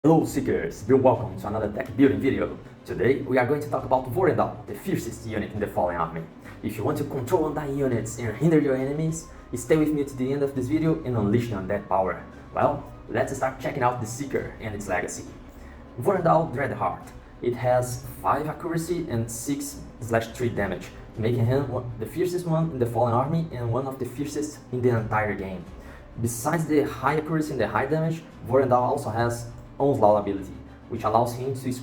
Hello Seekers, be welcome to another deck building video. Today we are going to talk about Vorendal, the fiercest unit in the Fallen Army. If you want to control undying units and hinder your enemies, stay with me to the end of this video and unleash your undead power. Well, let's start checking out the Seeker and its legacy. Vorendal Dreadheart. It has 5 accuracy and 6/3 damage, making him the fiercest one in the Fallen Army and one of the fiercest in the entire game. Besides the high accuracy and the high damage, Vorendal also has Onslaught ability, which allows him to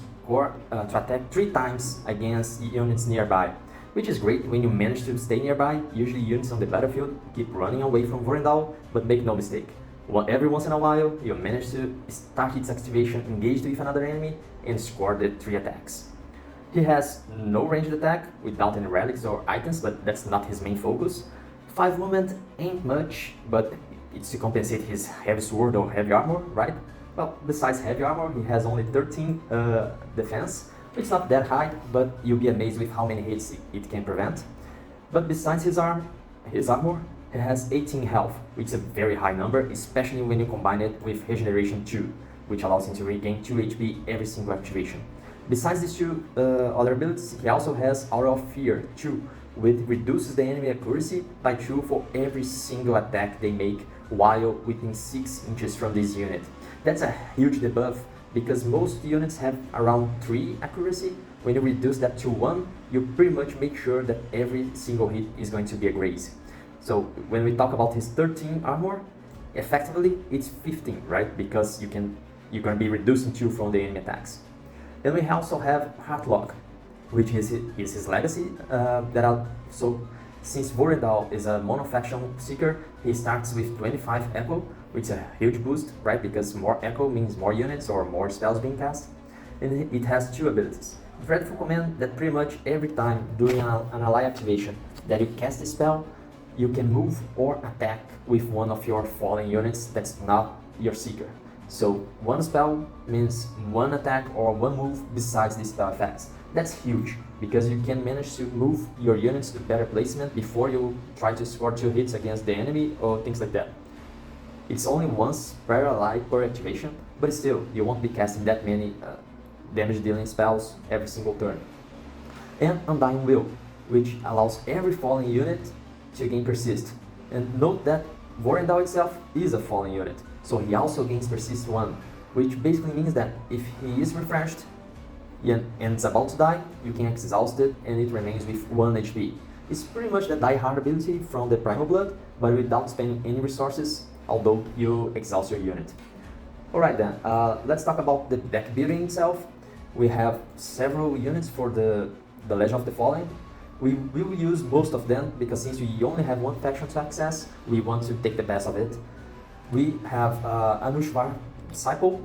attack 3 times against units nearby, which is great when you manage to stay nearby. Usually units on the battlefield keep running away from Vorendal, but make no mistake, every once in a while you manage to start its activation engaged with another enemy and score the 3 attacks. He has no ranged attack without any relics or items, but that's not his main focus. 5 movement ain't much, but it's to compensate his heavy sword or heavy armor, right? Well, besides heavy armor, he has only 13 defense. It's not that high, but you'll be amazed with how many hits it can prevent. But besides his armor, he has 18 health, which is a very high number, especially when you combine it with Regeneration 2, which allows him to regain 2 HP every single activation. Besides these 2 other abilities, he also has Aura of Fear 2, which reduces the enemy accuracy by 2 for every single attack they make while within 6 inches from this unit. That's a huge debuff because most units have around 3 accuracy. When you reduce that to 1, you pretty much make sure that every single hit is going to be a graze. So when we talk about his 13 armor, effectively it's 15, right? Because you're going to be reducing 2 from the enemy attacks. Then we also have Heartlock, which is his legacy. Since Vorendal is a monofaction seeker, he starts with 25 Echo, which is a huge boost, right? Because more Echo means more units or more spells being cast. And it has 2 abilities. Dreadful Command, that pretty much every time during an ally activation that you cast a spell, you can move or attack with one of your fallen units that's not your seeker. So one spell means one attack or one move besides the spell effects. That's huge, because you can manage to move your units to better placement before you try to score 2 hits against the enemy or things like that. It's only once per ally per activation, but still, you won't be casting that many damage dealing spells every single turn. And Undying Will, which allows every fallen unit to gain Persist. And note that Vorendal itself is a fallen unit, so he also gains Persist 1, which basically means that if he is refreshed and it's about to die, you can exhaust it and it remains with 1 HP. It's pretty much the Die Hard ability from the Primal Blood, but without spending any resources, although you exhaust your unit. Alright then, let's talk about the deck building itself. We have several units for the Legend of the Fallen. We will use most of them because since we only have 1 faction to access, we want to take the best of it. We have Anushvar Disciple,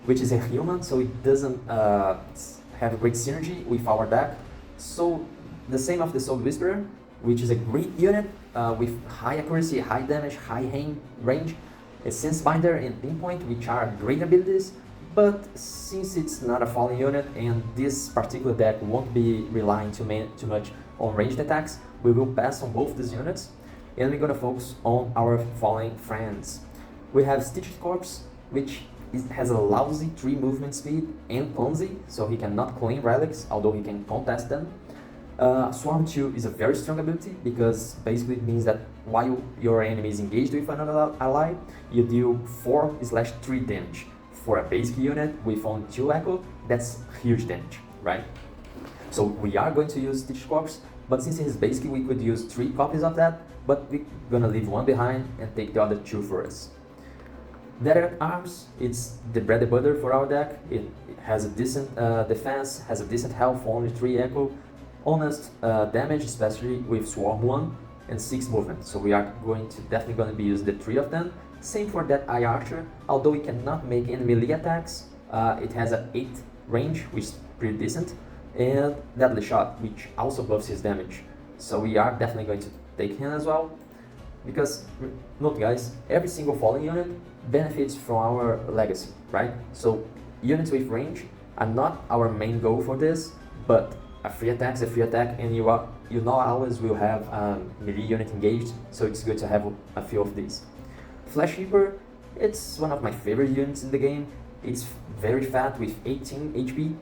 which is a human, so it doesn't have a great synergy with our deck. So the same of the Soul Whisperer, which is a great unit with high accuracy, high damage, high range, a Sense Binder and Pinpoint, which are great abilities. But since it's not a fallen unit and this particular deck won't be relying too much on ranged attacks, we will pass on both these units and we're gonna focus on our fallen friends. We have Stitched Corpse, which has a lousy 3 movement speed and clumsy, so he cannot claim relics, although he can contest them. Swarm 2 is a very strong ability because basically it means that while your enemy is engaged with another ally, you deal 4/3 damage. For a basic unit with only 2 Echo, that's huge damage, right? So we are going to use Stitch Corpse, but since it is basic, we could use 3 copies of that, but we're gonna leave 1 behind and take the other 2 for us. Dead Arms, it's the bread and butter for our deck. It has a decent defense, has a decent health, only 3 Echo, honest damage, especially with Swarm 1, and 6 movement. So we are definitely going to be using the 3 of them. Same for that Eye Archer, although it cannot make any melee attacks. It has an 8 range, which is pretty decent, and Deadly Shot, which also buffs his damage. So we are definitely going to take him as well, because note guys, every single fallen unit benefits from our legacy, right? So units with range are not our main goal for this, but a free attack is a free attack, and you always will have a melee unit engaged, so it's good to have a few of these. Flesh Reaper, it's one of my favorite units in the game. It's very fat with 18 HP,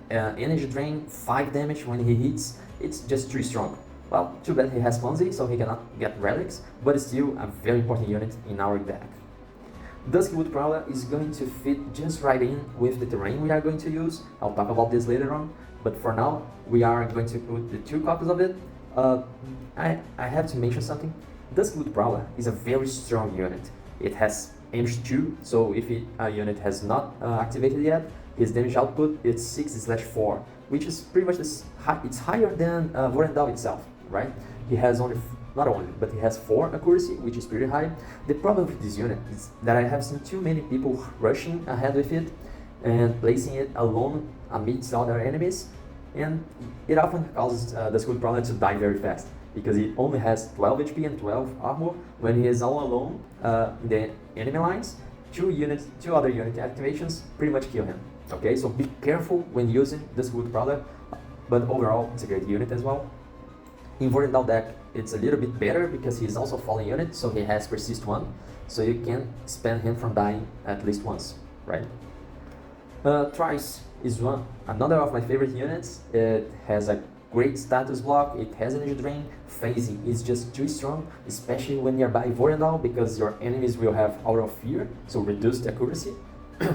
energy drain, 5 damage when he hits. It's just too strong. Well, too bad he has Clumsy, so he cannot get relics, but it's still a very important unit in our deck. Duskwood Prowler is going to fit just right in with the terrain we are going to use. I'll talk about this later on, but for now we are going to put the 2 copies of it. I have to mention something. Duskwood Prowler is a very strong unit. It has damage 2, so if a unit has not activated yet, his damage output is 6/4, which is pretty much it's higher than Vorendal itself, right? He has not only, but he has 4 accuracy, which is pretty high. The problem with this unit is that I have seen too many people rushing ahead with it and placing it alone amidst other enemies, and it often causes the Duskwood Prowler to die very fast, because it only has 12 HP and 12 armor when he is all alone in the enemy lines. 2 other unit activations pretty much kill him. Okay, so be careful when using this Duskwood Prowler, but overall it's a great unit as well. In Vorendal deck, it's a little bit better because he's also falling unit, so he has persist 1, so you can spend him from dying at least once, right? Trice is another of my favorite units. It has a great status block, it has energy drain, phasing is just too strong, especially when nearby Vorendal, because your enemies will have Aura of Fear, so reduced accuracy.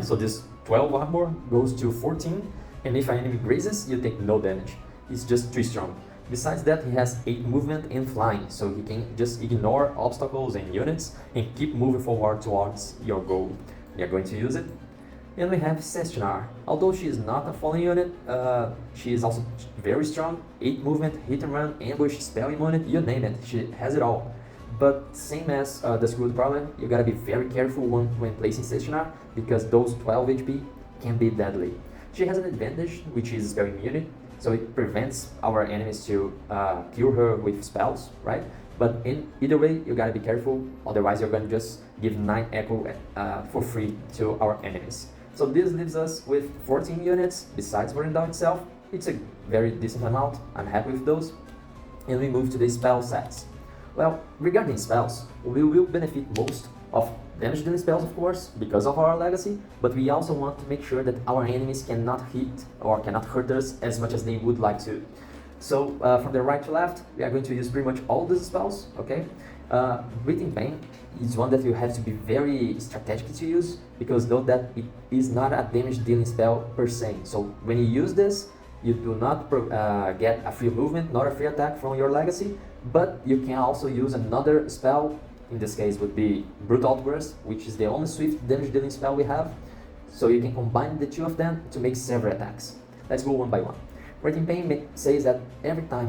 So this 12 armor goes to 14, and if an enemy grazes, you take no damage. It's just too strong. Besides that, he has 8 movement and flying, so he can just ignore obstacles and units and keep moving forward towards your goal. You're going to use it. And we have Sestinar. Although she is not a falling unit, she is also very strong. 8 movement, hit and run, ambush, spell immunity, you name it, she has it all. But same as the Duskwood Prowler, you gotta be very careful when placing Sestinar, because those 12 HP can be deadly. She has an advantage, which is spell immunity, so it prevents our enemies to kill her with spells, right? But in either way, you gotta be careful, otherwise you're gonna just give 9 echo for free to our enemies. So this leaves us with 14 units, besides Vorendal itself. It's a very decent amount, I'm happy with those. And we move to the spell sets. Well, regarding spells, we will benefit most of damage dealing spells, of course, because of our legacy, but we also want to make sure that our enemies cannot hit or cannot hurt us as much as they would like to. So from the right to left, we are going to use pretty much all these spells, okay? Breathing Pain is one that you have to be very strategic to use, because note that it is not a damage dealing spell per se. So when you use this, you do not get a free movement, not a free attack from your legacy, but you can also use another spell. In this case would be Brute Outburst, which is the only swift damage dealing spell we have. So you can combine the 2 of them to make several attacks. Let's go one by one. Breathing Pain says that every time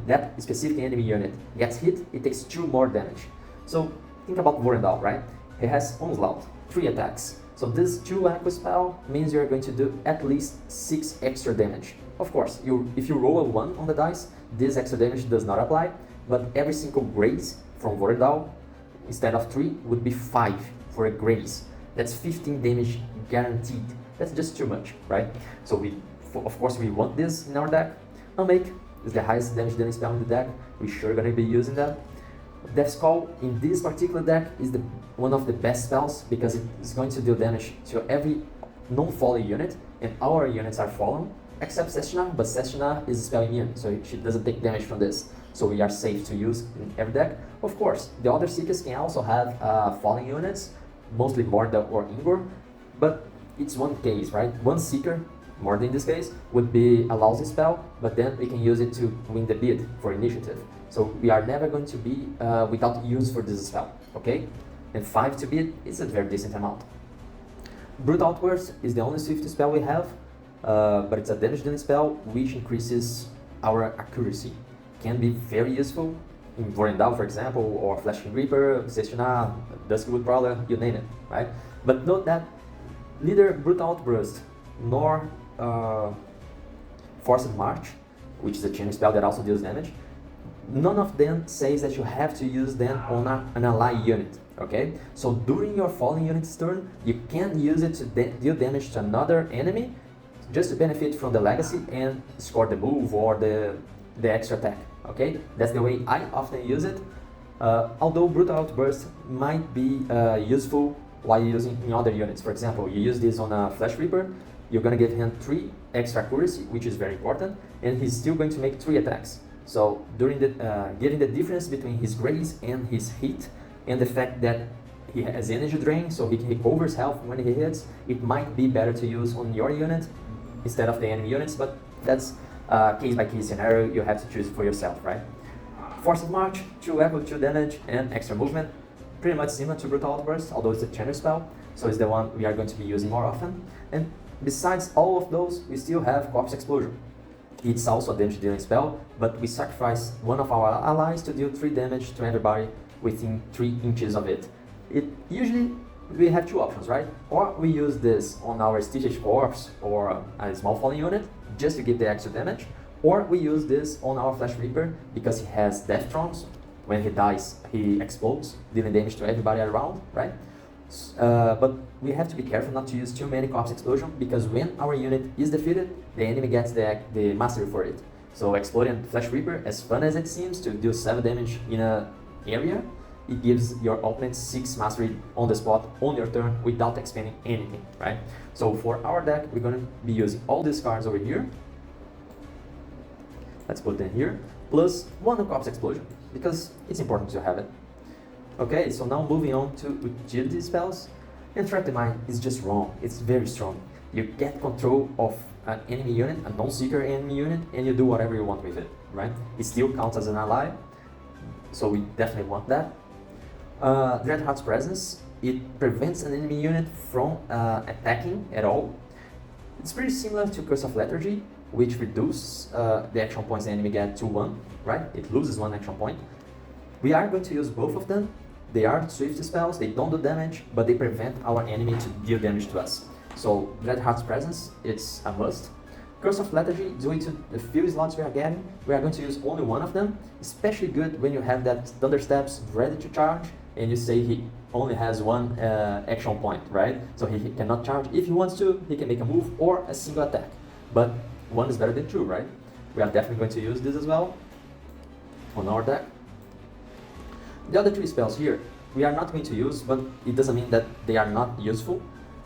that specific enemy unit gets hit, it takes 2 more damage. So think about Vorendal, right? He has Onslaught, 3 attacks. So this 2 echo spell means you're going to do at least 6 extra damage. Of course, if you roll a 1 on the dice, this extra damage does not apply, but every single graze from Vorendal, instead of 3, would be 5 for a graze. That's 15 damage guaranteed. That's just too much, right? So of course we want this in our deck. Unmake is the highest damage dealing spell in the deck. We're sure gonna be using that. Death's Call in this particular deck is one of the best spells, because it is going to deal damage to every non-fallen unit, and our units are fallen, except Sestinar, but Sestinar is spell immune, so she doesn't take damage from this. So we are safe to use in every deck. Of course, the other Seekers can also have fallen units, mostly Vorendal or Ingor, but it's one case, right? One Seeker, more than in this case, would be a lousy spell, but then we can use it to win the bid for initiative. So we are never going to be without use for this spell, okay? And 5 to bid is a very decent amount. Brute Outburst is the only swift spell we have, but it's a damage dealing spell which increases our accuracy. Can be very useful in Vorendal, for example, or Flashing Reaper, Sestinar, Duskwood Prowler, you name it, right? But note that neither Brute Outburst nor Forced March, which is a chain spell that also deals damage, none of them says that you have to use them on an ally unit, okay? So during your falling unit's turn, you can use it to deal damage to another enemy, just to benefit from the legacy and score the move or the extra attack, okay? That's the way I often use it. Although Brutal Outburst might be useful while using in other units. For example, you use this on a Flash Reaper, you're going to give him 3 extra accuracy, which is very important, and he's still going to make 3 attacks. So during the getting the difference between his grace and his hit, and the fact that he has energy drain, so he recovers health when he hits, it might be better to use on your unit instead of the enemy units, but that's a case-by-case scenario. You have to choose for yourself, right? Forced March, 2 echo, 2 damage, and extra movement. Pretty much similar to Brutal Outburst, although it's a channel spell, so it's the one we are going to be using more often. And besides all of those, we still have Corpse Explosion. It's also a damage dealing spell, but we sacrifice one of our allies to deal 3 damage to everybody within 3 inches of it. Usually we have 2 options, right? Or we use this on our Stitch's Corpse or a small falling unit just to give the extra damage, or we use this on our Flash Reaper because he has Death Thrones. When he dies, he explodes, dealing damage to everybody around, right? But we have to be careful not to use too many Corpse Explosion, because when our unit is defeated, the enemy gets the mastery for it. So exploding Flash Reaper, as fun as it seems to do 7 damage in an area, it gives your opponent 6 mastery on the spot on your turn without expending anything, right? So for our deck, we're going to be using all these cards over here. Let's put them here, plus 1 Corpse Explosion, because it's important to have it. Okay, so now moving on to utility spells. Entrap the Mind is just wrong, it's very strong. You get control of an enemy unit, a non-seeker enemy unit, and you do whatever you want with it, right? It still counts as an ally, so we definitely want that. Dreadheart's Presence, it prevents an enemy unit from attacking at all. It's pretty similar to Curse of Lethargy, which reduces the action points the enemy get to 1, right? It loses 1 action point. We are going to use both of them. They are swift spells, they don't do damage, but they prevent our enemy to deal damage to us. So Dreadheart's Presence, it's a must. Curse of Lethargy, due to the few slots we are getting, we are going to use only 1 of them. Especially good when you have that Thunder Steps ready to charge, and you say he only has 1 action point, right? So he cannot charge. If he wants to, he can make a move or a single attack. But 1 is better than 2, right? We are definitely going to use this as well on our deck. The other 3 spells here, we are not going to use, but it doesn't mean that they are not useful.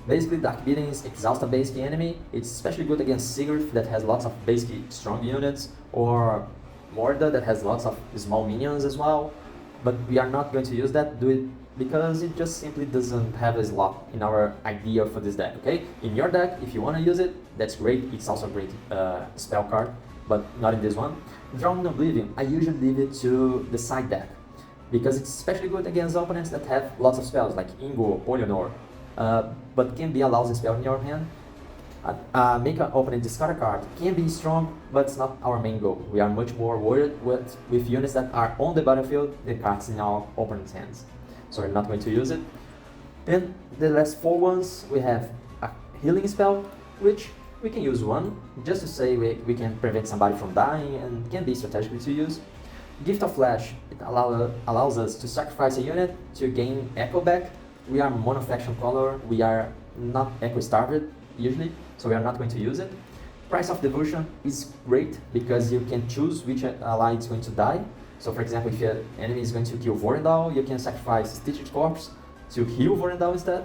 Basically, Dark Beatings exhaust a basic enemy. It's especially good against Sigurd that has lots of basic strong units, or Morda that has lots of small minions as well. But we are not going to use that, do it because it just simply doesn't have a slot in our idea for this deck, okay? In your deck, if you want to use it, that's great. It's also a great spell card, but not in this one. Drowning Oblivion, I usually leave it to the side deck, because it's especially good against opponents that have lots of spells like Ingo or Polionor, but can be a lousy spell in your hand. Make an opponent discard a card can be strong, but it's not our main goal. We are much more worried with units that are on the battlefield than cards in our opponent's hands. So we're not going to use it. And the last 4 ones, we have a healing spell, which we can use 1, just to say we can prevent somebody from dying and can be strategically to use. Gift of Flash, it allows us to sacrifice a unit to gain Echo back. We are mono-faction color, we are not Echo starved usually, so we are not going to use it. Price of Devotion is great because you can choose which ally is going to die. So for example, if your enemy is going to kill Vorendal, you can sacrifice Stitch's Corpse to heal Vorendal instead.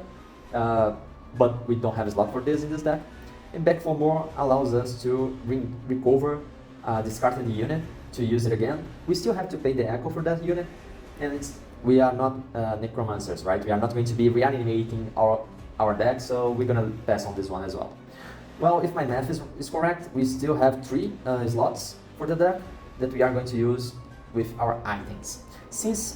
But we don't have a slot for this in this deck. And Back for More allows us to recover discarded unit to use it again. We still have to pay the Echo for that unit, and we are not necromancers, right? We are not going to be reanimating our deck, so we're gonna pass on this one as well. Well, if my math is correct, we still have 3 slots for the deck that we are going to use with our items. Since,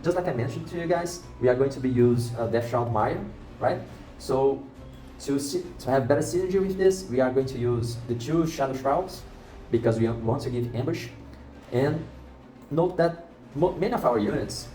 just like I mentioned to you guys, we are going to be use Death Shroud Mire, right? So to have better synergy with this, we are going to use the 2 Shadow Shrouds, because we want to give ambush. And note that many of our units,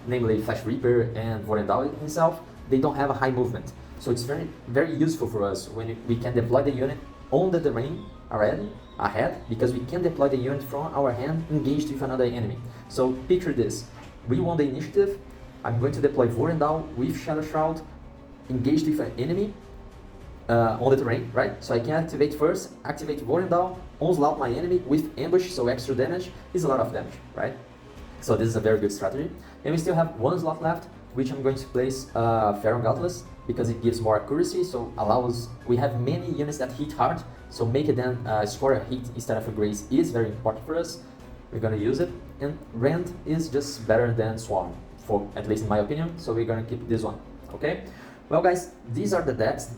namely Flash Reaper and Vorendal himself, they don't have a high movement. So it's very, very useful for us when we can deploy the unit on the terrain already, ahead, because we can deploy the unit from our hand engaged with another enemy. So picture this, we won the initiative, I'm going to deploy Vorendal with Shadow Shroud, engaged with an enemy on the terrain, right? So I can activate first, activate Vorendal, onslaught my enemy with ambush, so extra damage is a lot of damage, right? So this is a very good strategy. And we still have 1 slot left which I'm going to place Pharaoh Gauntlet because it gives more accuracy, so allows, we have many units that hit hard, so make it then score a hit instead of a graze is very important for us. We're gonna use it, and Rend is just better than Swarm, for at least in my opinion, so we're gonna keep this one, okay? Well guys, these are the decks,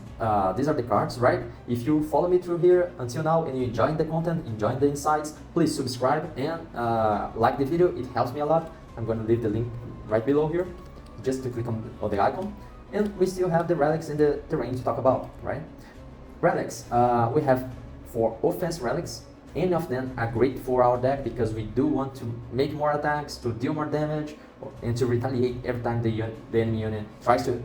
these are the cards, right? If you follow me through here until now and you enjoyed the content, enjoyed the insights, please subscribe and like the video, it helps me a lot. I'm gonna leave the link right below here, just to click on the icon. And we still have the relics in the terrain to talk about, right? Relics, we have 4 offense relics. Any of them are great for our deck because we do want to make more attacks, to deal more damage, and to retaliate every time the enemy unit tries to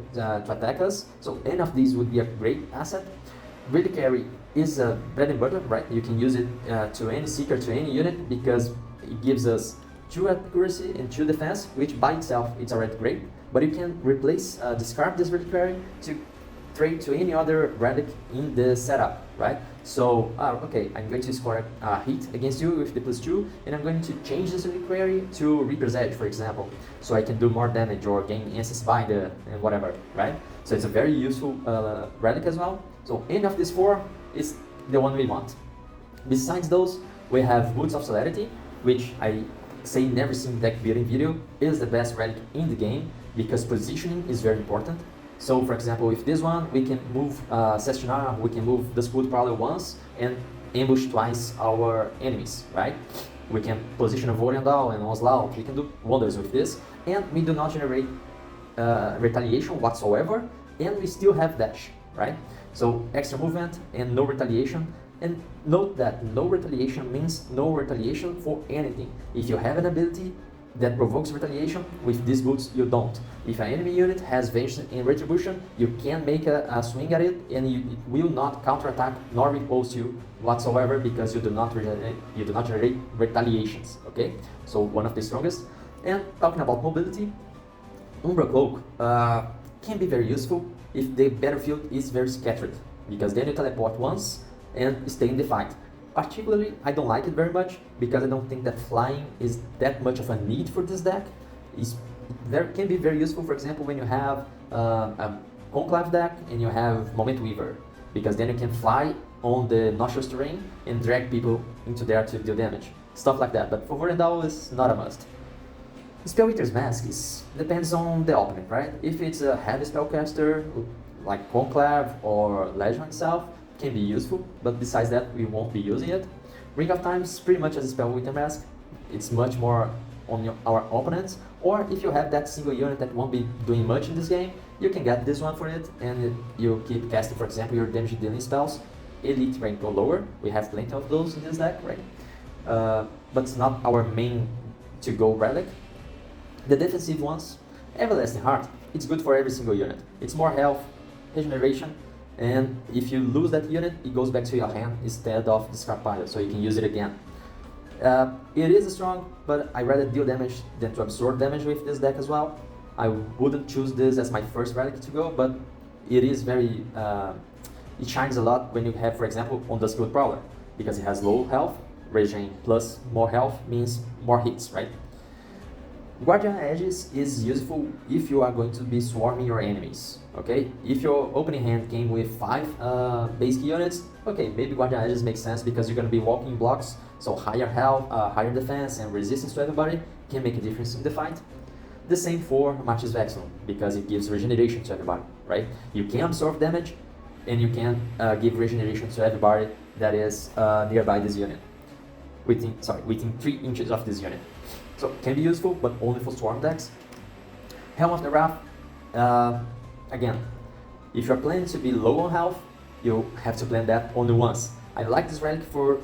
attack us. So any of these would be a great asset. Reliquary is a bread and butter, right? You can use it to any seeker, to any unit, because it gives us 2 accuracy and 2 defense, which by itself it's already great. But you can replace, discard this reliquary to trade to any other relic in the setup, right? So, okay, I'm going to score a hit against you with the +2, and I'm going to change this reliquary to Reaper's Edge, for example, so I can do more damage or gain Essence Binder and whatever, right? So it's a very useful relic as well. So any of these 4 is the one we want. Besides those, we have Boots of Celerity, which I say in every single deck building video is the best relic in the game because positioning is very important. So for example, with this one, we can move Sestinar, we can move the Spood Prowler once and ambush twice our enemies, right? We can position a Vorendal and Onslaught, we can do wonders with this, and we do not generate retaliation whatsoever, and we still have dash, right? So extra movement and no retaliation. And note that no retaliation means no retaliation for anything. If you have an ability that provokes retaliation, with these boots you don't. If an enemy unit has Vengeance and Retribution, you can make a swing at it and it will not counterattack nor repulse you whatsoever because you do not generate retaliations, okay? So one of the strongest. And talking about mobility, Umbra Cloak can be very useful if the battlefield is very scattered, because then you teleport once and stay in the fight. Particularly, I don't like it very much because I don't think that flying is that much of a need for this deck. It can be very useful, for example, when you have a Conclave deck and you have Moment Weaver, because then you can fly on the noxious terrain and drag people into there to deal damage. Stuff like that, but for Vorendal it's not a must. Spellwinter's Mask depends on the opponent, right? If it's a heavy spellcaster like Conclave or Legion itself, can be useful, but besides that we won't be using it. Ring of Time is pretty much as a Spellwinter Mask. It's much more on our opponents, or if you have that single unit that won't be doing much in this game, you can get this one for it and you keep casting, for example, your damage dealing spells. Elite rank or lower, we have plenty of those in this deck, right? But it's not our main to-go relic. The defensive ones, Everlasting Heart, it's good for every single unit. It's more health, regeneration, and if you lose that unit, it goes back to your hand instead of discard pile, so you can use it again. It is strong, but I rather deal damage than to absorb damage with this deck as well. I wouldn't choose this as my first relic to go, but it is very, it shines a lot when you have, for example, on the Spood Prowler, because it has low health, regen plus more health means more hits, right? Guardian Edges is useful if you are going to be swarming your enemies, okay? If your opening hand came with 5 basic units, okay, maybe Guardian Edges makes sense because you're going to be walking blocks, so higher health, higher defense and resistance to everybody can make a difference in the fight. The same for Martyrs Vexillon, because it gives regeneration to everybody, right? You can absorb damage and you can give regeneration to everybody that is nearby this unit, within 3 inches of this unit. So can be useful, but only for swarm decks. Helm of the Wrath, again, if you're planning to be low on health, you have to plan that only once. I like this relic for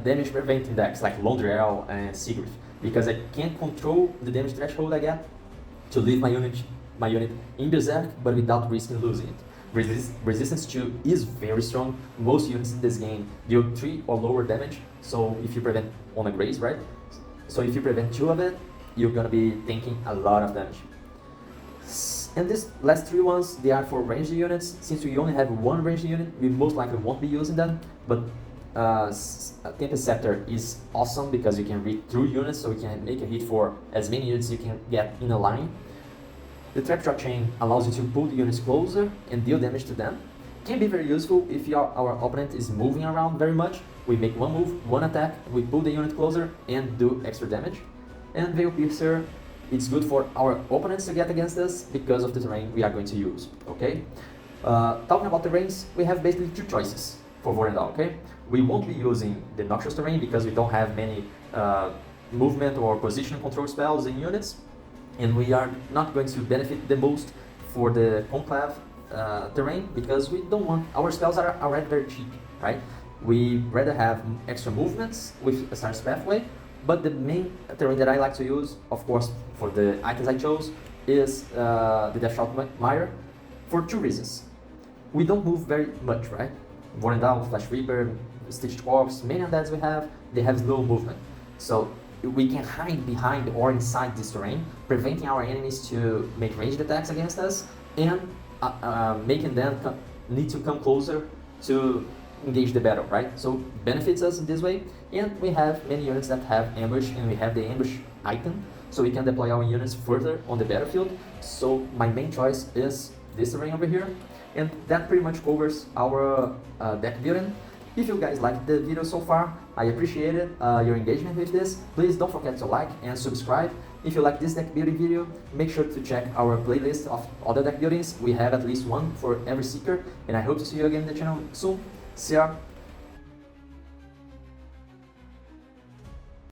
damage preventing decks like Londriel and Sigrid, because I can control the damage threshold I get to leave my unit in Berserk, but without risking losing it. Resistance 2 is very strong. Most units in this game deal 3 or lower damage, so if you prevent on a graze, right? So if you prevent 2 of it, you're gonna be taking a lot of damage. And these last 3 ones, they are for ranged units. Since we only have 1 ranged unit, we most likely won't be using them, but Tempest Scepter is awesome because you can read through units, so you can make a hit for as many units you can get in a line. The trapjaw chain allows you to pull the units closer and deal damage to them. Can be very useful if our opponent is moving around very much. We make one move, one attack, we pull the unit closer and do extra damage. And Veil Piercer, it's good for our opponents to get against us because of the terrain we are going to use, okay? Talking about terrains, we have basically two choices for Vorendal, okay? We won't be using the Noxious terrain because we don't have many movement or position control spells in units, and we are not going to benefit the most for the Conclave terrain because we don't want, our spells are already very cheap, right? We rather have extra movements with a Star's Pathway, but the main terrain that I like to use, of course, for the icons I chose, is the Deathshout Mire for two reasons. We don't move very much, right? Vorendal, Flash Reaper, Stitched Corpse, many undeads we have, they have slow movement. So we can hide behind or inside this terrain, preventing our enemies to make ranged attacks against us and making them need to come closer to engage the battle, right? So benefits us in this way, and we have many units that have ambush, and we have the ambush item, so we can deploy our units further on the battlefield. So my main choice is this terrain over here, and that pretty much covers our deck building. If you guys liked the video so far, I appreciate it, your engagement with this. Please don't forget to like and subscribe. If you like this deck building video, make sure to check our playlist of other deck buildings. We have at least one for every seeker, and I hope to see you again in the channel soon. See ya!